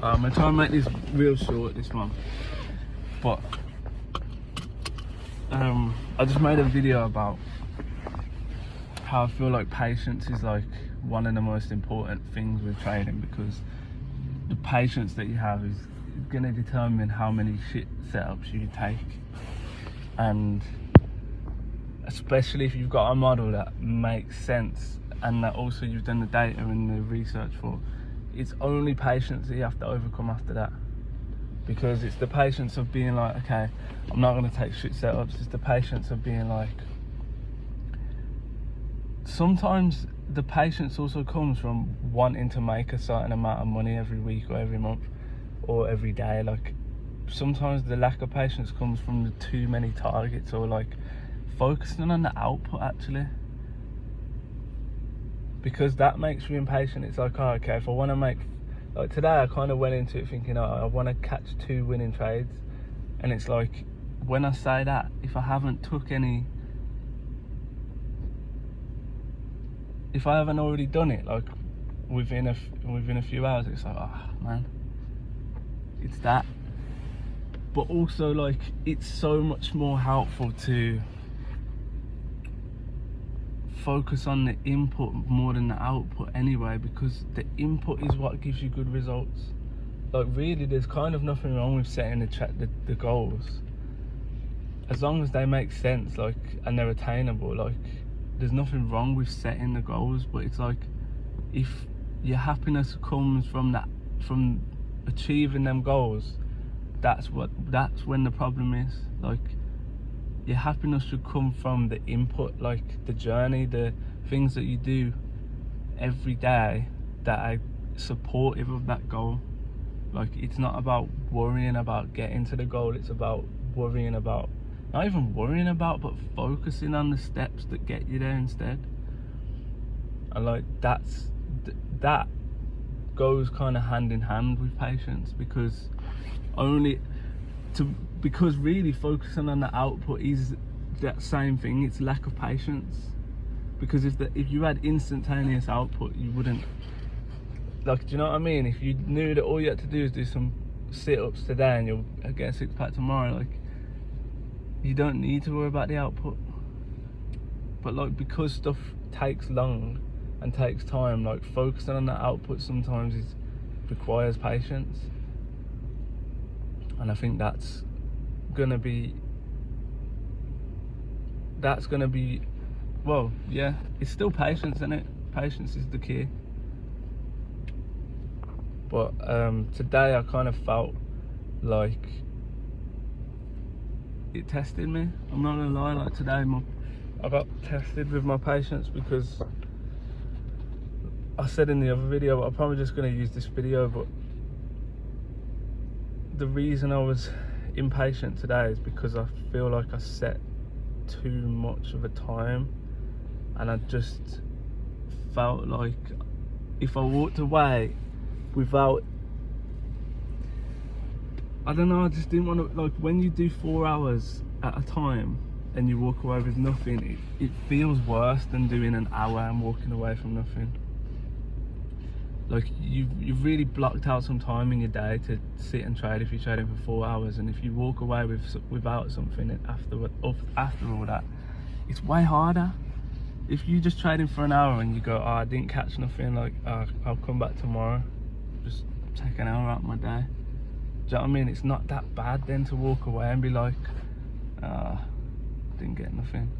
I'm gonna try and make this real short, this one. But I just made a video about how I feel like patience is like one of the most important things with trading, because the patience that you have is gonna determine how many shit setups you take. And especially if you've got a model that makes sense and that also you've done the data and the research for, it's only patience that you have to overcome after that. Because it's the patience of being like, okay, I'm not going to take shit setups. It's the patience of being like, sometimes the patience also comes from wanting to make a certain amount of money every week or every month or every day. Like sometimes the lack of patience comes from the too many targets, or like focusing on the output actually, because that makes you impatient. It's like, oh, okay, if I want to make, like today I kind of went into it thinking, oh, I want to catch 2 winning trades, and it's like, when I say that, if I haven't took any, if I haven't already done it like within a few hours, it's like, oh man, it's that. But also like, it's so much more helpful to focus on the input more than the output anyway, because the input is what gives you good results. Like really, there's kind of nothing wrong with setting the goals, as long as they make sense, like, and they're attainable. Like there's nothing wrong with setting the goals, but it's like, if your happiness comes from achieving them goals, that's when the problem is. Like your happiness should come from the input, like the journey, the things that you do every day that are supportive of that goal. Like it's not about worrying about getting to the goal, it's about worrying about, not even worrying about, but focusing on the steps that get you there instead. And like that goes kind of hand in hand with patience, because because really focusing on the output is that same thing. It's lack of patience, because if you had instantaneous output, you wouldn't, like, do you know what I mean? If you knew that all you had to do is do some sit-ups today and you'll get a 6-pack tomorrow, like, you don't need to worry about the output. But like, because stuff takes long and takes time, like focusing on the output sometimes requires patience. And I think that's gonna be, well, yeah, it's still patience, isn't it? Patience is the key. But today I kind of felt like it tested me. I'm not gonna lie, like today I got tested with my patience, because I said in the other video, but I'm probably just gonna use this video, but the reason I was impatient today is because I feel like I set too much of a time, and I just felt like if I walked away without, I don't know, I just didn't want to, like, when you do 4 hours at a time and you walk away with nothing, it feels worse than doing an hour and walking away from nothing. Like you've really blocked out some time in your day to sit and trade if you're trading for 4 hours, and if you walk away without something after all that, it's way harder. If you just trading for an hour and you go, oh, I didn't catch nothing, like, I'll come back tomorrow, just take an hour out of my day. Do you know what I mean? It's not that bad then to walk away and be like, didn't get nothing.